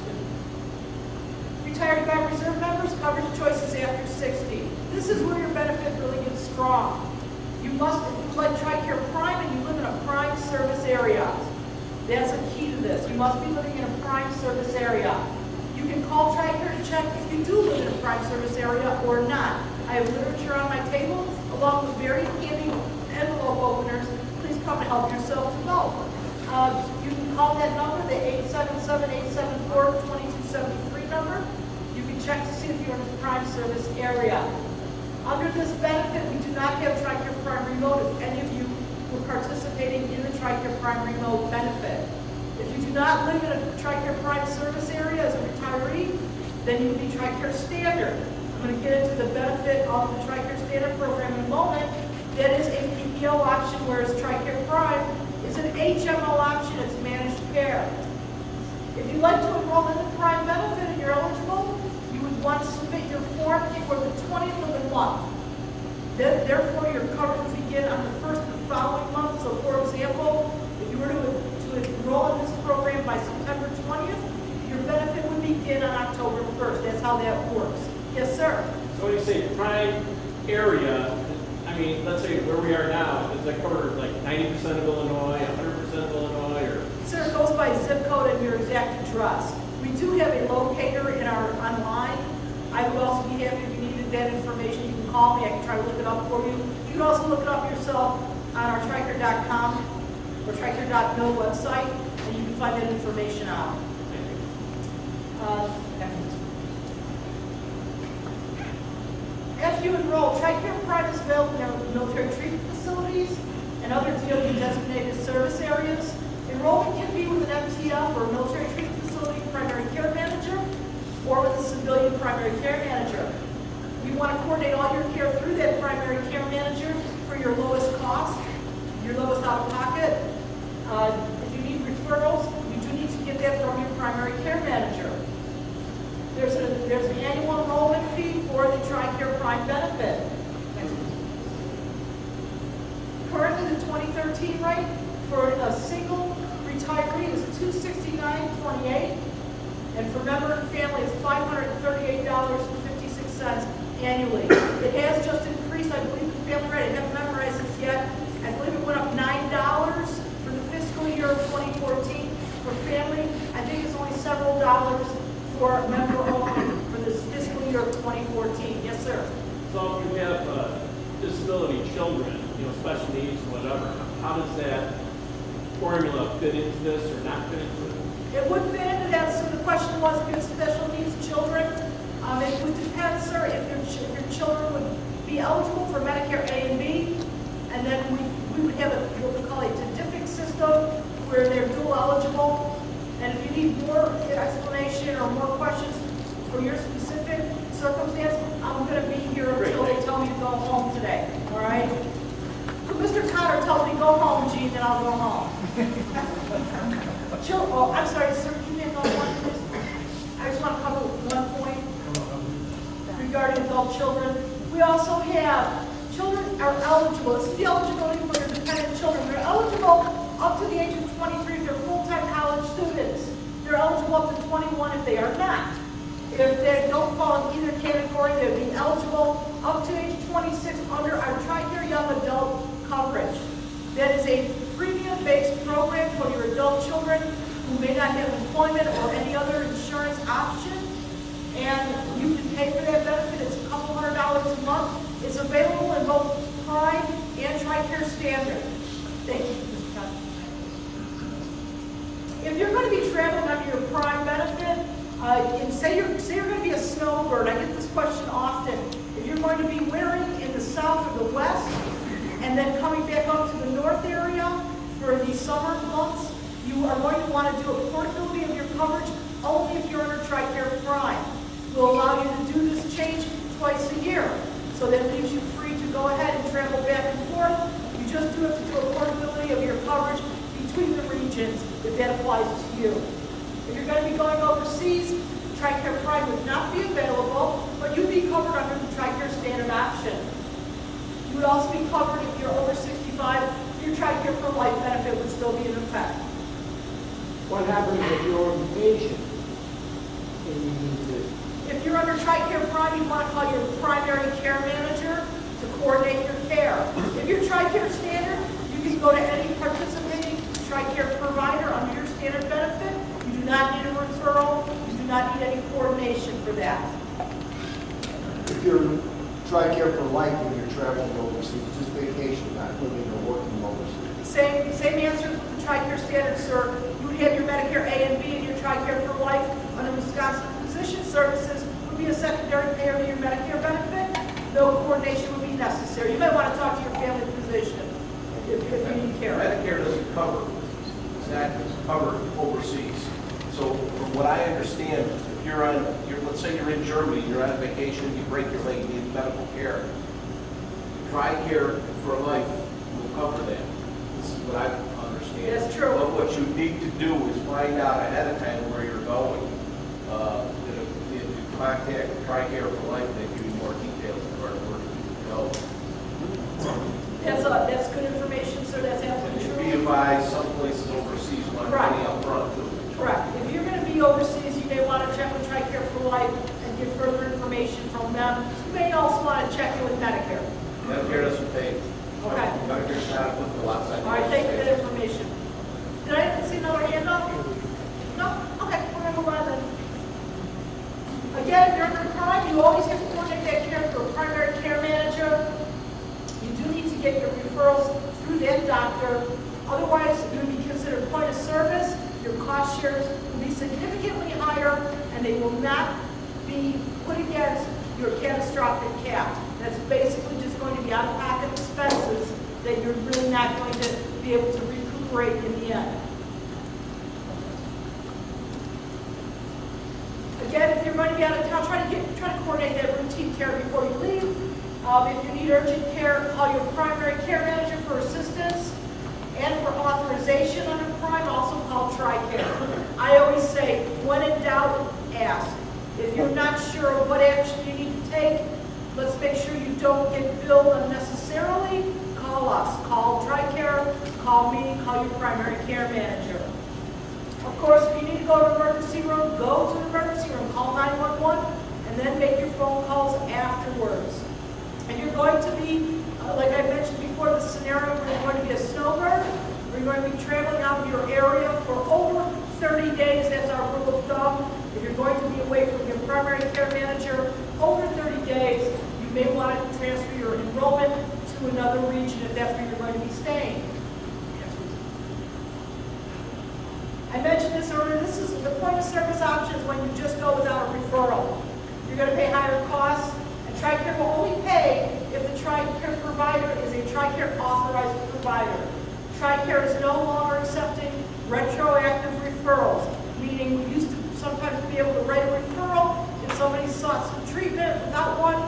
Retired Guard Reserve members, coverage choices after 60. This is where your benefit really gets strong. You must, if you like TRICARE Prime and you live in a prime service area, that's a key to this. You must be living in a prime service area. You can call TRICARE to check if you do live in a prime service area or not. I have literature on my table, along with very handy envelope openers. Please come and help yourself to know. You can call that number, the 877-874-2273 number. You can check to see if you're in the prime service area. Under this benefit, we do not have TRICARE Prime Remote if any of you were participating in the TRICARE Prime Remote benefit. If you do not live in a TRICARE Prime service area as a retiree, then you would be TRICARE Standard. I'm going to get into the benefit of the TRICARE Standard program in a moment. That is a PPO option, whereas TRICARE Prime is an HMO option. It's managed care. If you'd like to enroll in the Prime benefit and you're eligible, you would want to submit your form before the 20th of the month. Therefore, your coverage would begin on the first of the following month. So, for example, if you were to enroll in this program by September 20th, your benefit would begin on October 1st. That's how that works. Yes, sir? So when you say prime area, I mean, let's say where we are now, does that cover like 90% of Illinois, 100% of Illinois, or? Sir, it goes by zip code and your exact address. We do have a locator in our online. I would also be happy if you needed that information. You can call me. I can try to look it up for you. You can also look it up yourself on our TRICARE.com or TRICARE.mil website, and you can find that information out. After you enroll, TRICARE Prime is available in our military treatment facilities and other DoD designated service areas. Enrollment can be with an MTF or a military treatment facility primary care manager or with a civilian primary care manager. We want to coordinate all your care through that primary care manager for your lowest cost, your lowest out-of-pocket. If you need referrals, you do need to get that from your primary care manager. There's an annual enrollment fee for the TRICARE Prime benefit. Currently, the 2013 rate for a single retiree is $269.28, and for member and family, it's $538.56 annually. It has just increased, I believe, the family rate. I haven't memorized this yet. I believe it went up $9 for the fiscal year of 2014. For family, I think it's only several dollars for a member only for this fiscal year of 2014. Yes, sir. So if you have disability children, special needs, whatever, how does that formula fit into this or not fit into it? It would fit into that. So the question was, if you have special needs children, it would depend, sir, if your children would be eligible for Medicare A and B, and then we would have what we call a TDIFIC system where they're dual eligible. And if you need more explanation or more questions for your specific circumstance, I'm going to be here until they tell me to go home today. All right? So Mr. Connor tells me, go home, Gene, then I'll go home. Oh, I'm sorry, sir, you may go one, please. I just want to cover one point regarding adult children. We also have children are eligible. This is the eligibility for your dependent children. They're eligible up to the age of 23 if they're full-time college students. They're eligible up to 21 if they are not. If they don't fall in either category, they'll be eligible up to age 26 under our TRICARE Young Adult coverage. That is a premium-based program for your adult children who may not have employment or any other insurance option. And you can pay for that benefit. It's a couple $100 a month. It's available in both Prime and TRICARE Standard. Thank you, Mr. Connor. If you're going to be traveling under your Prime benefit, and say you're going to be a snowbird, I get this question often. If you're going to be wearing in the south or the west, and then coming back up to the north area for the summer months, you are going to want to do a portability of your coverage only if you're under TRICARE Prime. We'll allow you to do this change twice a year. So that leaves you free to go ahead and travel back and forth. You just do have to do a portability of your coverage between the regions if that applies to you. If you're going to be going overseas, TRICARE Prime would not be available, but you'd be covered under the TRICARE Standard option. You would also be covered if you're over 65. Your TRICARE for Life benefit would still be in effect. What happens if you're on vacation and you need to If you're under TRICARE Prime, you want to call your primary care manager to coordinate your care. If you're TRICARE Standard, you can go to any participating TRICARE provider under your standard benefit. You do not need a referral. You do not need any coordination for that. If you're TRICARE for life and you're traveling overseas, just vacation, not living or working overseas. Same answers with the TRICARE Standard, sir. You would have your Medicare A and B and your TRICARE for life under Wisconsin Physician Services would be a secondary payer to your Medicare benefit. No coordination would be necessary. You may want to talk to your family physician if you need care. Medicare doesn't cover, it's not covered overseas. So from what I understand, if you're on, let's say you're in Germany, you're on vacation, you break your leg, you need medical care, TRICARE for life will cover that. This is what I understand. That's true. But what you need to do is find out ahead of time where you're going. If you contact TRICARE for life, they give you more details as far as where you go. That's good information, sir. That's absolutely true. Be advised, some places overseas want money up front too. Correct. If you're going to be overseas, you may want to check with TRICARE for life and get further information from them. You may also want to check in with Medicare. Medicare doesn't pay. Okay. Medicare's not applicable outside. All right, thank you for that information. Did I see another hand up? No? Okay, we're going to move on then. Again, if you're under Prime, you always have to coordinate that care through a primary care manager. You do need to get your referrals through that doctor. Otherwise, it would be considered point of service. Your cost shares will be significantly higher, and they will not be put against your catastrophic cap. That's basically just going to be out-of-pocket expenses that you're really not going to be able to recuperate in the end. Again, if you're going to be out of town, try to coordinate that routine care before you leave. If you need urgent care, call your primary care manager for assistance. And for authorization under Prime, also call TRICARE. I always say, when in doubt, ask. If you're not sure what action you need to take, let's make sure you don't get billed unnecessarily. Call us. Call TRICARE, call me, call your primary care manager. Of course, if you need to go to the emergency room, go to the emergency room. Call 911 and then make your phone calls afterwards. And you're going to be, like I mentioned before, the scenario where you're going to be a snowbird, where you're going to be traveling out of your area for over 30 days. That's our rule of thumb. If you're going to be away from your primary care manager over 30 days, you may want to transfer your enrollment to another region if that's where you're going to be staying. I mentioned this earlier. This is the point of service options when you just go without a referral. You're going to pay higher costs. TRICARE will only pay if the TRICARE provider is a TRICARE authorized provider. TRICARE is no longer accepting retroactive referrals, meaning we used to sometimes be able to write a referral if somebody sought some treatment without one,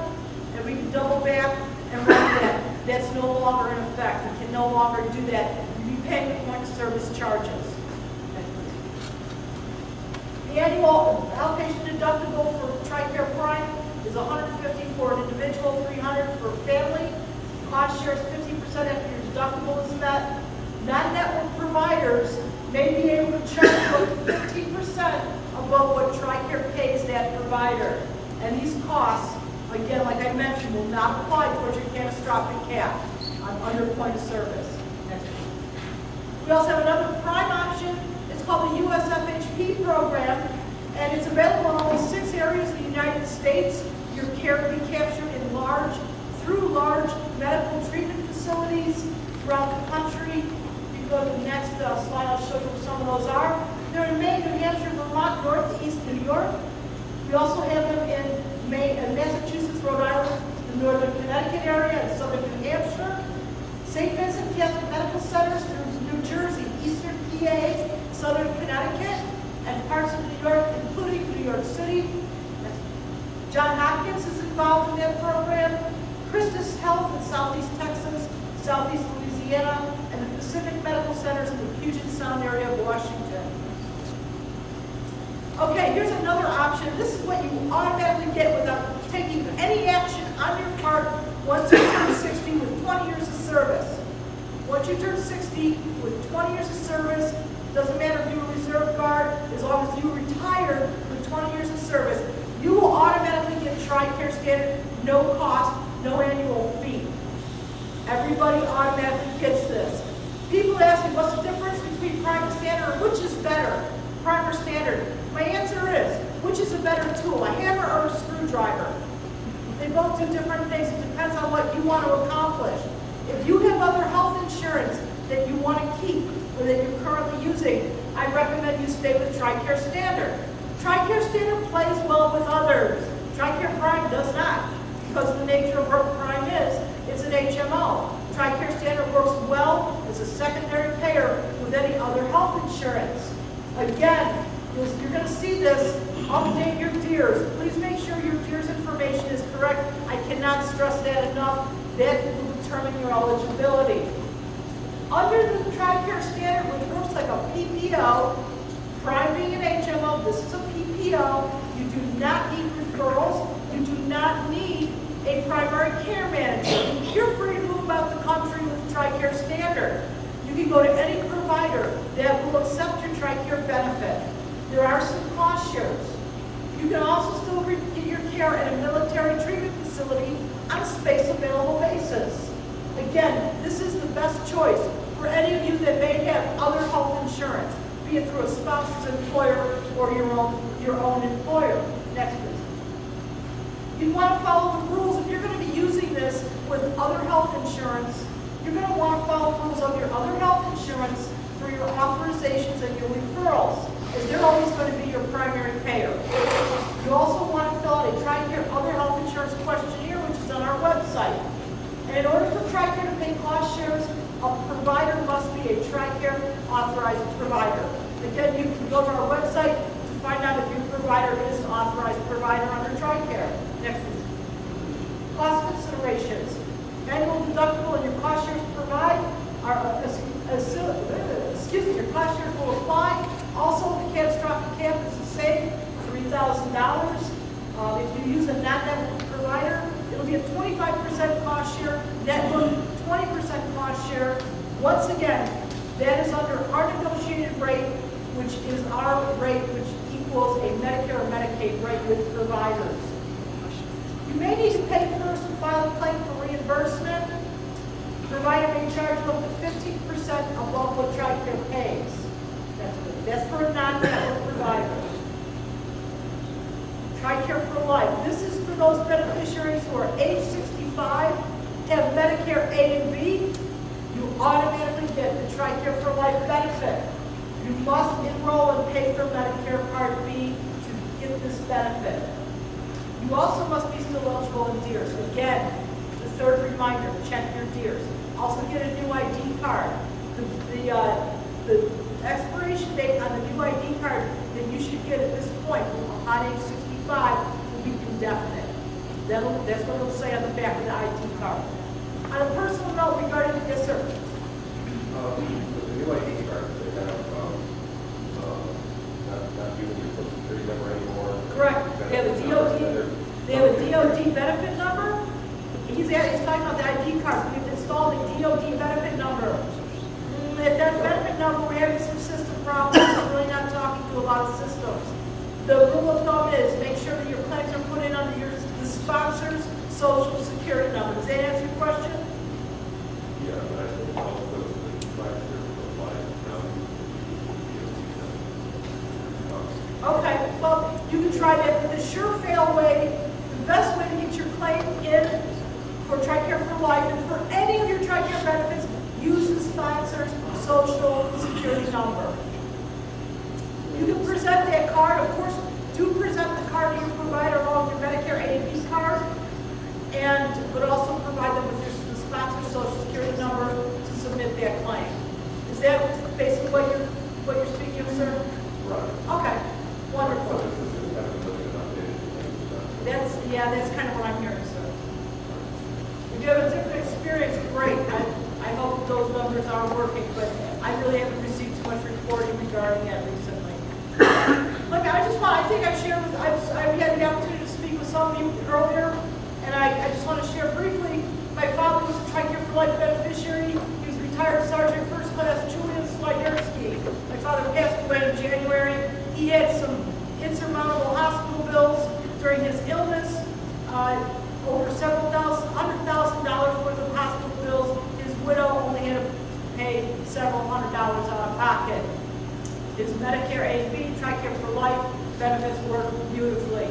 and we can double back and write that. That's no longer in effect. We can no longer do that. You'll be paying the point of service charges. The annual outpatient deductible for TRICARE Prime is $150 for an individual, $300 for a family. Cost shares 50% after your deductible is met. Non-network providers may be able to charge up to 15% above what TRICARE pays that provider. And these costs, again, like I mentioned, will not apply towards your catastrophic cap under point of service. We also have another Prime option. It's called the USFHP program, and it's available in only 6 areas in the United States. Your care can be captured in through large medical treatment facilities throughout the country. If you go to the next slide, I'll show you what some of those are. They're in Maine, New Hampshire, Vermont, Northeast New York. We also have them in Massachusetts, Rhode Island, the Northern Connecticut area, and Southern New Hampshire. St. Vincent Catholic Medical Centers through New Jersey, Eastern PA, Southern Connecticut, and parts of New York, including New York City. Johns Hopkins is involved in that program. Christus Health in Southeast Texas, Southeast Louisiana, and the Pacific Medical Centers in the Puget Sound area of Washington. Okay, here's another option. This is what you automatically get without taking any action on your part once you turn 60 with 20 years of service. Once you turn 60 with 20 years of service, doesn't matter if you're a reserve guard, as long as you retired with 20 years of service, you will automatically TRICARE standard, no cost, no annual fee. Everybody automatically gets this. People ask me, what's the difference between private standard or which is better? Private standard. My answer is, which is a better tool, a hammer or a screwdriver? They both do different things. It depends on what you want to accomplish. If you have other health insurance that you want to keep or that you're currently using, I recommend you stay with TRICARE Standard. TRICARE Standard plays well with others. TRICARE Prime does not, because of the nature of what Prime is. It's an HMO. TRICARE Standard works well as a secondary payer with any other health insurance. Again, you're going to see this. Update your DEERS. Please make sure your DEERS information is correct. I cannot stress that enough. That will determine your eligibility. Under the TRICARE Standard, which works like a PPO, Prime being an HMO, this is a PPO. You do not need referrals. You do not need a primary care manager. You're free to move about the country with TRICARE Standard. You can go to any provider that will accept your TRICARE benefit. There are some cost shares. You can also still get your care at a military treatment facility on a space available basis. Again, this is the best choice for any of you that may have other health insurance, be it through a spouse's employer or your own employer. Next, please. You want to follow the rules. If you're going to be using this with other health insurance, you're going to want to follow the rules of your other health insurance for your authorizations and your referrals, as they're always going to be your primary payer. You also want to fill out a TRICARE Other Health Insurance questionnaire, which is on our website. And in order for TRICARE to pay cost shares, a provider must be a TRICARE authorized provider. Again, you can go to our website to find out if your provider is an authorized provider under TRICARE. Next one. Cost considerations. Annual deductible and your cost shares provide are, your cost shares will apply. Also, the catastrophic cap is the same, $3,000. If you use a non-network provider, it'll be a 25% cost share, network 20% cost share. Once again, that is under our negotiated rate, which is our rate, which equals a Medicare or Medicaid rate with providers. You may need to pay first and file a claim for reimbursement. Provider may charge up to 15% above what TRICARE pays. That's for a non-network provider. TRICARE for Life. This is for those beneficiaries who are age 65, have Medicare A and B. You automatically get the TRICARE for Life benefit. You must enroll and pay for Medicare Part B to get this benefit. You also must be still eligible in DEERS. Again, the third reminder, check your DEERS. Also get a new ID card. The expiration date on the new ID card that you should get at this point on age 65 will be indefinite. That's what it'll say on the back of the ID card. On a personal note regarding, yes sir? The new ID card, they have not using your social security number anymore. Correct. They have a DOD benefit number. He's talking about the ID card. We've installed a DOD benefit number. If that benefit number, we're having some system problems. We're really not talking to a lot of systems. The rule of thumb is make sure that your claims are put in under the sponsor's social security number. Does that answer your question? Yeah, but I think also the TRICARE applies now. Okay, well, you can try that, but the sure-fail way, the best way to get your claim in for TRICARE for Life and for any of your TRICARE benefits, use the sponsor's social security number. You can present that card, of course, do present the card to your provider along with your Medicare A and B card, but also provide them with the sponsor's social security number to submit that claim. Is that basically what you're speaking of, sir? Right. Okay, wonderful. That's kind of what I'm hearing, sir. If you have a different experience, great. I hope those numbers are working, but I really haven't received too much reporting regarding that recently. I think I've shared I've had the opportunity to speak with some of you earlier, and I just want to share briefly. My father was a TRICARE for Life beneficiary. He was retired Sergeant First Class Julian Swiderski. My father passed away in January. He had some insurmountable hospital bills during his illness. over $100,000 worth of hospital bills. His widow only had to pay several $100s out of pocket. His Medicare A and B, TRICARE for Life benefits work beautifully.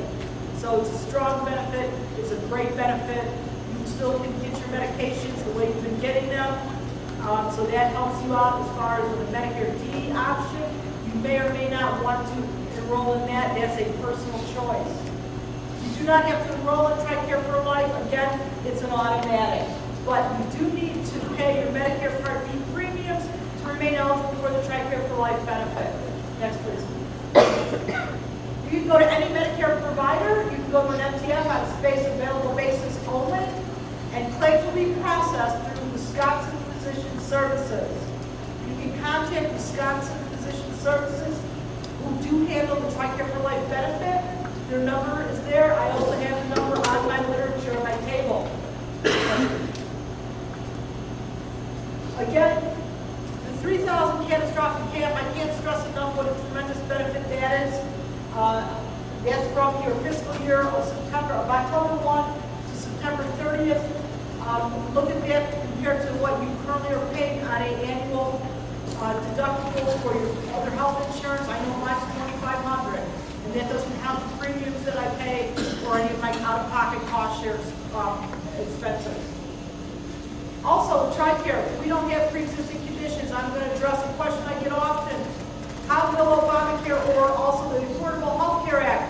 So it's a strong benefit, it's a great benefit. You still can get your medications the way you've been getting them. So that helps you out as far as with the Medicare D option. You may or may not want to enroll in that. That's a personal choice. You do not have to enroll in TRICARE for Life. Again, it's an automatic. But you do need to pay your Medicare Part B premiums to remain eligible for the TRICARE for Life benefit. Next, please. You can go to any Medicare provider. You can go to an MTF on a space available basis only, and claims will be processed through Wisconsin Physician Services. You can contact Wisconsin Physician Services, who do handle the TRICARE for Life benefit. Their number is there. I also have the number on my literature on my table. Again, the 3,000 catastrophic cap, I can't stress enough what a tremendous benefit that is. That's from your fiscal year of October 1 to September 30th. Look at that compared to what you currently are paying on an annual deductible for your other health insurance. I know mine's $2,500, and that doesn't count the premiums that I pay or any of my out-of-pocket cost share expenses. Also, TRICARE, we don't have pre-existing conditions. I'm going to address a question I get often. How will Obamacare or also the Affordable Health Care Act